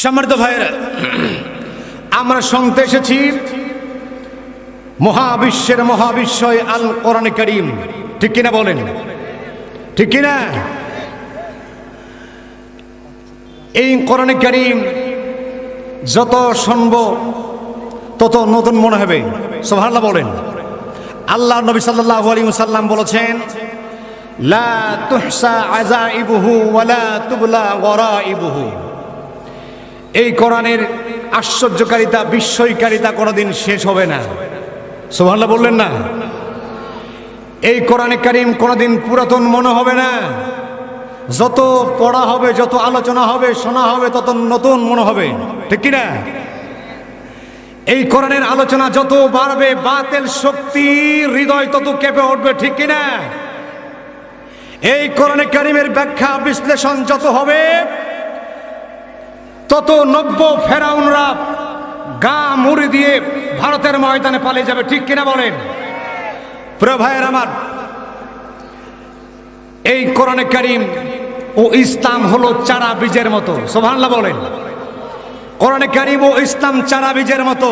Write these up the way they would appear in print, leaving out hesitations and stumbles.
সম্মানিত ভাইরা, আমরা শুনতে এসেছি মহাবিশ্বের মহাবিশ্বয় আল কোরআনে কারীম। ঠিক কিনা বলেন? ঠিক কিনা? এই কোরআনে কারীম যত শুনব তত নতুন মনে হবে। সুবহানাল্লাহ বলেন। আল্লাহ নবী সাল্লাল্লাহু আলাইহি ওয়াসাল্লাম বলেছেন, লা তুহসা আজাইবুহু ওয়ালা তুবলা গরাইবুহু। এই কোরআনের আশ্চর্যকারিতা, বিস্ময়কারিতা কোনোদিন শেষ হবে না। সুবহানাল্লাহ বললেন না? এই কোরআনে কারীম কোনোদিন পুরাতন মনে হবে না। যত পড়া হবে, যত আলোচনা হবে, শোনা হবে, তত নতুন মনে হবে। ঠিক কিনা? এই কোরআনের আলোচনা যত বাড়বে, বাতিল শক্তি হৃদয় তত কেঁপে উঠবে। ঠিক কিনা? এই কোরআনে কারীমের ব্যাখ্যা বিশ্লেষণ যত হবে, তত নব্য ফেরাউনরা গা মুড়ি দিয়ে ভারতের ময়দানে পালিয়ে যাবে। ঠিক কিনা বলেন? প্রিয় ভাইয়ের আমার, এই কোরআনে কারীম ও ইসলাম হলো চারা বীজের মতো। সুবহানাল্লাহ বলেন। কোরআনে কারীম ও ইসলাম চারা বীজের মতো।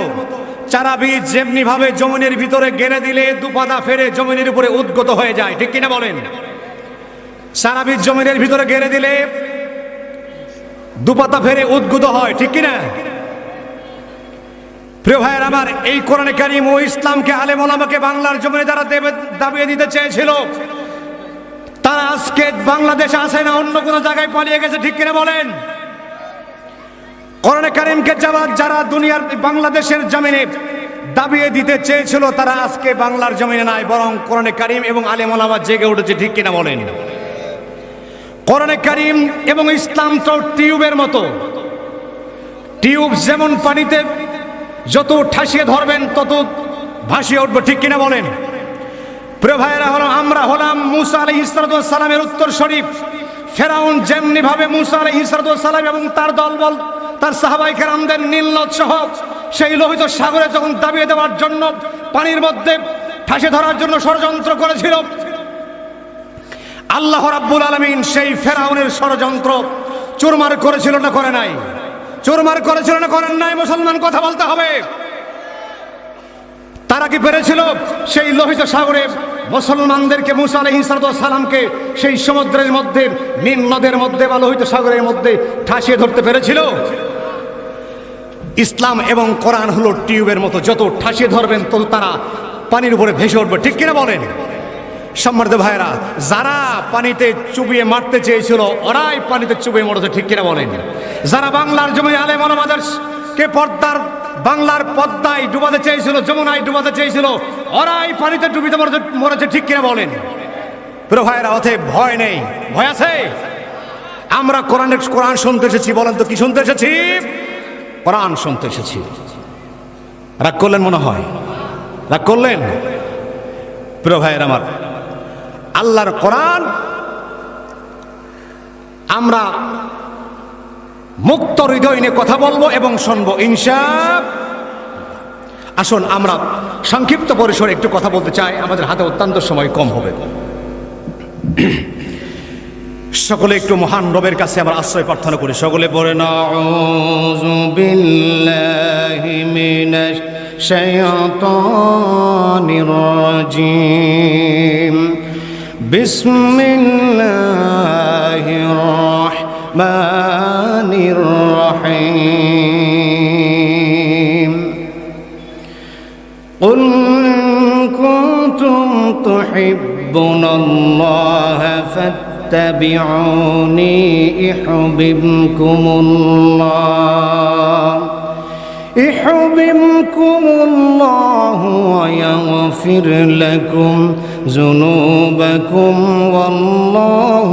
চারা বীজ যেমনি ভাবে জমিনের ভিতরে গেড়ে দিলে দুপাতা ফেরে জমিনের উপরে উদ্গত হয়ে যায়। ঠিক কিনা বলেন? চারা বীজ জমিনের ভিতরে গেড়ে দিলে দুপাতা ফেরে উদ্গত হয়। ঠিক কিনা? প্রিয় ভাইয়ের আমার, এই কোরআনে কারীম ও ইসলামকে আলেম ওলামাকে বাংলার জমিনে যারা দাবিয়ে দিতে চেয়েছিল, তারা আজকে বাংলাদেশে আসে না, অন্য কোনো জায়গায় পালিয়ে গেছে। ঠিক কিনা বলেন? কোরআনে কারীমকে যারা দুনিয়ার বাংলাদেশের জমিনে দাবিয়ে দিতে চেয়েছিল, তারা আজকে বাংলার জমিনে নাই, বরং কোরআনে কারীম এবং আলেম ওলামা জেগে উঠেছে। ঠিক কিনা বলেন? কোরআনে কারীম এবং ইসলাম তো টিউবের মতো। টিউব যেমন পানিতে যত ঠাসিয়ে ধরবেন তত ভাসিয়ে উঠবে। ঠিক কিনা বলেন? প্রিয় ভাইয়েরা, আমরা হলাম মুসা আলাইহিস সালামের উত্তরসূরি। ফেরাউন যেমনি ভাবে মুসা আলাইহিস সালাম এবং তার দলবল, তার সাহাবায়ে কেরামদের নীল নদ সহ সেই লোহিত সাগরে যখন দাবিয়ে দেওয়ার জন্য, পানির মধ্যে ঠাসে ধরার জন্য ষড়যন্ত্র করেছিল, আল্লাহ রাব্বুল আলামিন সেই ফেরাউনের ষড়যন্ত্র চুরমার করেছিল না করে নাই? চুরমার করেছিল না করেন নাই? মুসলমান কথা বলতে হবে। তারা কি পেরেছিল সেই লোহিত সাগরে মুসলমানদেরকে, মুসা আলাইহিস সালামকে সেই সমুদ্রের মধ্যে, নীল নদের মধ্যে বা লোহিত সাগরের মধ্যে ঠাসিয়ে ধরতে পেরেছিল? ইসলাম এবং কোরআন হলো টিউবের মতো, যত ঠাসিয়ে ধরবেন তত তারা পানির উপরে ভেসে উঠবে। ঠিক কিনা বলেন? সম্মানিত ভাইরা, যারা পানিতে চুবিয়ে মারতে চেয়েছিল, ওরাই পানিতে চুবিয়ে মরেছে। ঠিক কিনা বলেন? যারা বাংলার জমিনে আলেম ওলামাদেরকে বাংলার পদ্মায় ডুবাতে চেয়েছিল, যমুনায় ডুবাতে চেয়েছিল, ওরাই পানিতে ডুবিতে মরেছে। ঠিক কিনা বলেন? প্রিয় ভাইরা, অতএব ভয় নেই। ভয় আছে? আমরা কোরআন শুনতে এসেছি। বলেন তো কি শুনতে এসেছি? কোরআন শুনতে এসেছি। রাগ করলেন মনে হয়? রাগ করলেন? প্রিয় ভাইয়ের আমার, আল্লাহর কোরআন আমরা মুক্ত হৃদয় নিয়ে কথা বলবো এবং শুনবো ইনশাআল্লাহ। আসুন আমরা সংক্ষিপ্ত পরিসরে একটু কথা বলতে চাই, আমাদের হাতে অত্যন্ত সময় কম হবে। সকলে একটু মহান রবের কাছে আমরা আশ্রয় প্রার্থনা করি। সকলে পড়েন, আউযু বিল্লাহি মিনাশ শাইতানির রাজিম। বিসমিল্লাহির রাহমানির রাহিম। কুল কুনতুম তুহিব্বুনাল্লাহা ফাত্তাবিউনি يحببكم الله ويغفر لكم ذنوبكم والله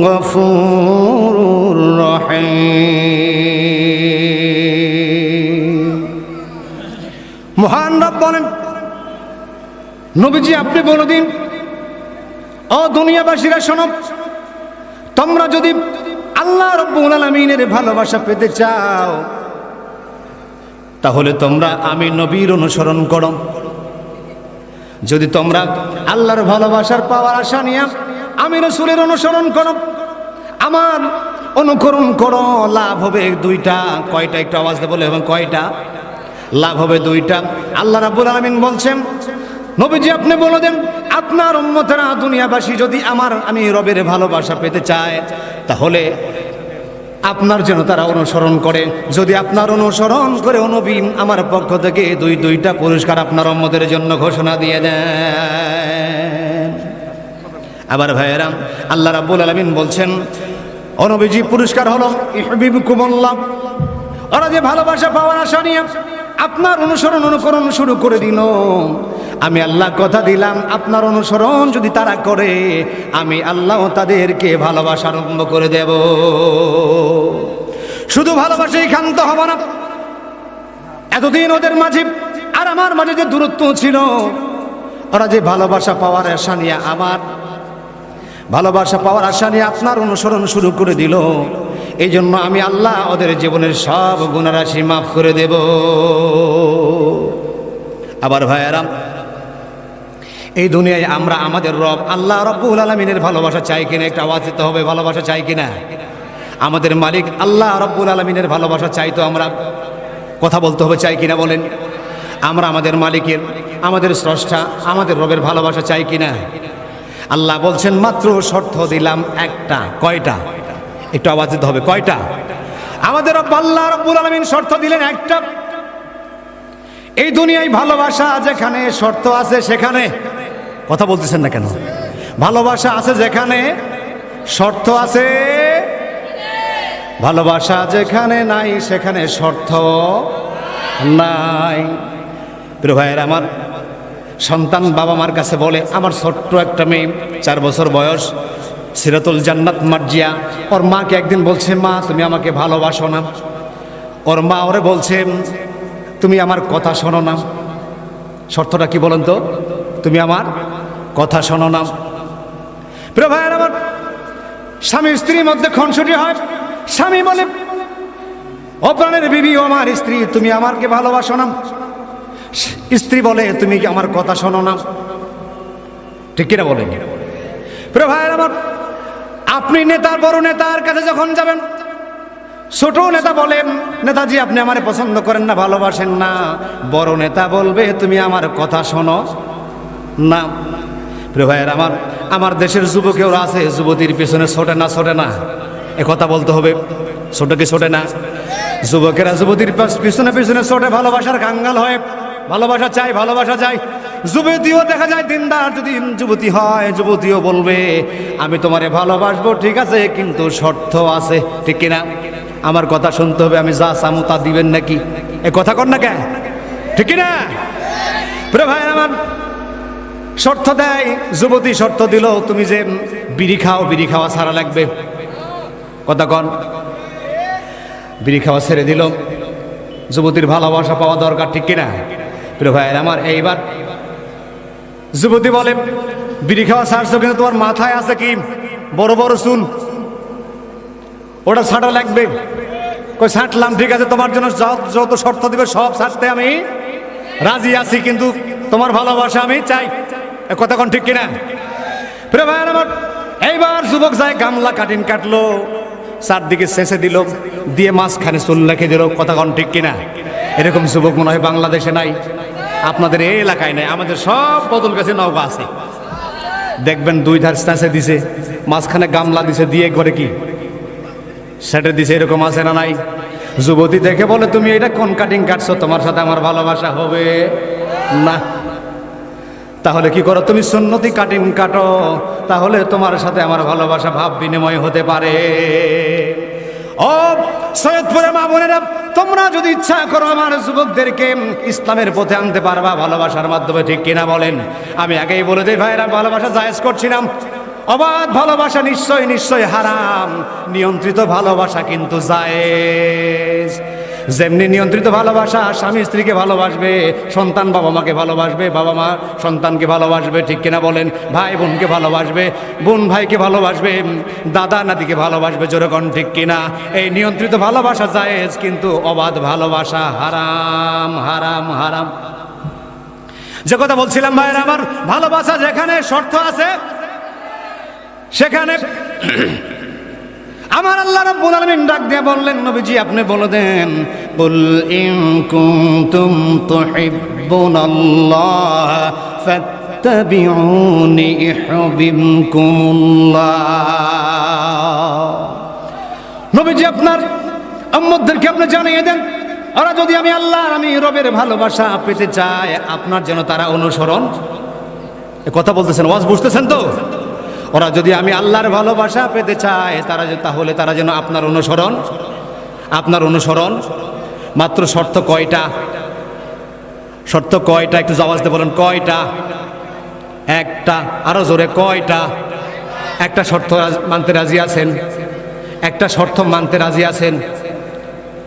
غفور رحيم। মহান রব বলেন, নবীজি আপনি বলে দিন, ও দুনিয়াবাসীরা শোনো, তোমরা যদি আল্লাহ রাব্বুল আলামিনের ভালোবাসা পেতে চাও, তাহলে তোমরা আমি নবীর অনুসরণ করো। যদি তোমরা আল্লাহর ভালোবাসার পাওয়ার আশা নিয়ে আমি রাসূলের অনুসরণ করো, আমার অনুকরণ করো, লাভ হবে দুইটা। কয়টা? একটু আওয়াজ দিয়ে বলে এবং কয়টা লাভ হবে? দুইটা। আল্লাহ রাব্বুল আলামিন বলছেন, নবীজি আপনি বলে দেন আপনার উম্মতেরা দুনিয়াবাসী যদি আমি রবের ভালোবাসা পেতে চায় তাহলে আপনার যেন তারা অনুসরণ করে। যদি আপনার অনুসরণ করে নবী আমার পক্ষ থেকে দুইটা পুরস্কার আপনার উম্মতের জন্য ঘোষণা দিয়ে দেন। আবার ভাইয়েরা, আল্লাহ রাব্বুল আলামিন বলছেন, ও নবীজি পুরস্কার হলো ইহবিবকুমুল্লাহ। ওরা যে ভালোবাসা পাওয়ার আশা নিয়ে আপনার অনুকরণ শুরু করে দিল, আমি আল্লাহ কথা দিলাম আপনার অনুসরণ যদি তারা করে আমি আল্লাহ তাদেরকে ভালোবাসা আরম্ভ করে দেব। শুধু ভালোবাসাই ক্ষান্ত হব না, এতদিন ওদের মাঝে আর আমার মাঝে যে দূরত্ব ছিল, ওরা যে ভালোবাসা পাওয়ার আশা নিয়ে আপনার অনুসরণ শুরু করে দিল, এই জন্য আমি আল্লাহ ওদের জীবনের সব গুনাহরাশি মাফ করে দেব। আবার ভাইয়েরা, এই দুনিয়ায় আমরা আমাদের রব আল্লাহ রাব্বুল আলামিনের ভালোবাসা চাই কিনা? একটা আওয়াজ দিতে হবে, ভালোবাসা চাই কিনা? আমাদের মালিক আল্লাহ রাব্বুল আলামিনের ভালোবাসা চাই তো আমরা? কথা বলতে হবে, চাই কিনা বলেন? আমরা আমাদের মালিকের, আমাদের স্রষ্টা, আমাদের রবের ভালোবাসা চাই কিনা? আল্লাহ বলছেন মাত্র শর্ত দিলাম একটা। কয়টা? একটু আওয়াজ দিতে হবে, কয়টা? আমাদের রব আল্লাহ রাব্বুল আলামিন শর্ত দিলেন একটা। এই দুনিয়ায় ভালোবাসা যেখানে শর্ত আছে সেখানে, কথা বলতেছেন না কেন? ভালোবাসা আছে যেখানে শর্ত আছে, ভালোবাসা যেখানে নাই সেখানে শর্ত নাই। প্রিয় ভাইয়ের, আমার সন্তান বাবা মার কাছে বলে, আমার ছোট্ট একটা মেয়ে 4 বছর বয়স, সিরাতুল জান্নাত মার্জিয়া, ওর মাকে একদিন বলছে, মা তুমি আমাকে ভালোবাসো না? ওর মা ওরে বলছে, তুমি আমার কথা শোনো না। শর্তটা কি বলেন তো? তুমি আমার কথা শোনো না। প্রিয় ভাইয়ের আমার, স্বামী স্ত্রীর মধ্যে খুনসুটি হয়। স্বামী বলে, ও প্রাণের বিবি, ও আমার স্ত্রী, তুমি আমাকে ভালোবাসো না? স্ত্রী বলে, তুমি কি আমার কথা শোনো না? ঠিক কিনা বলেন? প্রিয় ভাইয়ের আমার, আপনি বড় নেতার কাছে যখন যাবেন, ছোট নেতা বলেন, নেতাজি আপনি আমারে পছন্দ করেন না, ভালোবাসেন না। বড় নেতা বলবে, তুমি আমার কথা শোনো না। প্রিয় ভাইয়ের আমার দেশের যুবকেও আছে, যুবতীর পিছনে ছোটে না? এ কথা বলতে হবে, ছোট কি ছোটে না? যুবকেরা যুবতীর পিছনে ছোটে, ভালোবাসার কাঙ্গাল হয়, ভালোবাসা চাই। যুবতীও দেখা যায় দিনদার যদি যুবতী হয়, যুবতীও বলবে, আমি তোমারে ভালোবাসবো, ঠিক আছে, কিন্তু শর্ত আছে। ঠিক কিনা? আমার কথা শুনতে হবে, আমি যা চামু তা দিবেন নাকি? এ কথা কর না কেন? ঠিক কিনা? প্রিয় ভাই আমার, শর্ত দেয়, যুবতী শর্ত দিল, তুমি যে বিড়ি খাওয়া ছাড়া লাগবে। কথা কন? বিড়ি খাওয়া ছেড়ে দিল, যুবতীর ভালোবাসা পাওয়া দরকার। ঠিক কিনা? প্রিয় ভাই আমার, এইবার যুবতী বলে, বিড়ি খাওয়া ছাড়ছো, কিন্তু তোমার মাথায় আছে কি বড় বড় চুল, ওটা ছাড়া লাগবে। কই ছাড়লাম, ঠিক আছে, তোমার জন্য যত শর্ত দিবে সব ছাড়তে আমি রাজি আছি, কিন্তু তোমার ভালোবাসা আমি চাই। কথা কোন? ঠিক কিনা? প্রিয় ভাই আমার, এইবার যুবক যায়, গামলা কাটলো, চারদিকে শেষে দিল, দিয়ে মাঝখানে চুল রেখে দিল। কথা কোন? ঠিক কিনা? এরকম যুবক মনে হয় বাংলাদেশে নাই, আপনাদের এই এলাকায় নাই, আমাদের সব বদল গেছে, নৌকা আছে। দেখবেন 2 ধার শেষে দিছে, মাঝখানে গামলা দিছে, দিয়ে করে কি সেটা দিছে। এরকম আছে না নাই? যুবতী দেখে বলে, তুমি এটা কোন কাটিং কাটছো? তোমার সাথে আমার ভালোবাসা হবে না। তাহলে কি করো? তুমি সুন্নতি কাটিং কাটো, তাহলে তোমার সাথে আমার ভালোবাসা ভাব বিনিময় হতে পারে। ও সৈয়দপুরের মা বোনেরা, তোমরা যদি ইচ্ছা করো আমার যুবকদেরকে ইসলামের পথে আনতে পারবা ভালোবাসার মাধ্যমে। ঠিক কিনা বলেন? আমি আগেই বলে দিই ভাইরা, ভালোবাসা জায়েজ করছিলাম। অবাধ ভালোবাসা নিশ্চয় হারাম, নিয়ন্ত্রিত ভালোবাসা কিন্তু জায়েজ। যেমনি নিয়ন্ত্রিত ভালোবাসা, স্বামী স্ত্রীকে ভালোবাসবে, সন্তান বাবা মাকে ভালোবাসবে, বাবা মা সন্তানকে ভালোবাসবে। ঠিক কিনা বলেন? ভাই বোনকে ভালোবাসবে, বোন ভাইকে ভালোবাসবে, দাদা নাতিকে ভালোবাসবে। যেরকম ঠিক কিনা? এই নিয়ন্ত্রিত ভালোবাসা জায়েজ, কিন্তু অবাধ ভালোবাসা হারাম। যে কথা বলছিলাম ভাইয়েরা আমার, ভালোবাসা যেখানে শর্ত আছে সেখানে আমার আল্লাহ রাব্বুল আলামিন ডাক দিয়ে বললেন, নবীজি আপনি বলে দেন, কুল ইন কুনতুম তুহিব্বুনাল্লাহ ফাত্তাবিউনি ইউহিব্বুকুমুল্লাহ। নবীজি আপনার উম্মতদেরকে আপনি জানিয়ে দেন, ওরা যদি আমি আল্লাহর আমি রবের ভালোবাসা পেতে চায়, আপনার যেন তারা অনুসরণ, কথা বলতেছেন, ওয়াজ বুঝতেছেন তো? ওরা যদি আমি আল্লাহর ভালোবাসা পেতে চায় তাহলে তারা যেন আপনার অনুসরণ। মাত্র শর্ত কয়টা? শর্ত কয়টা? একটু আওয়াজ দিয়ে বলেন, কয়টা? একটা। আরো জোরে, কয়টা? একটা শর্ত মানতে রাজি আছেন? একটা শর্ত মানতে রাজি আছেন?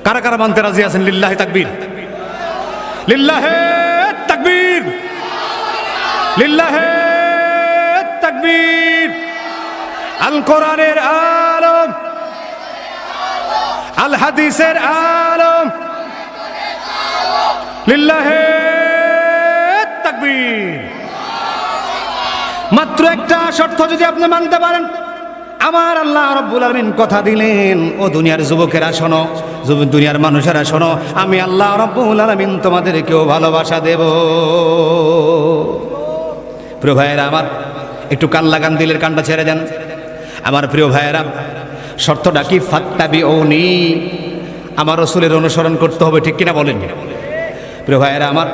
কারা কারা মানতে রাজি আছেন? লিল্লাহে তাকবীর, লিল্লাহে তাকবীর, লিল্লাহে তাকবীর। আল কোরআনের আলম, আল হাদিসের আলম, লিল্লাহে তাকবীর। মাত্র একটা শর্ত যদি আপনি মানতে পারেন, আমার আল্লাহ রাব্বুল আলামিন কথা দিলেন, ও দুনিয়ার যুবকেরা শোনো, দুনিয়ার মানুষেরা শোনো, আমি আল্লাহ রাব্বুল আলামিন তোমাদেরকেও ভালোবাসা দেব। প্রিয় ভাইয়েরা আমার, একটু কান লাগান, দিলের কানটা ছেড়ে দেন। আমার প্রিয় ভাইয়েরা, শর্তটা কি? ফাত্তাবিউনি, আমার রাসূলের অনুসরণ করতে হবে, ঠিক কিনা বলেন? প্রিয় ভাইয়েরা আমার,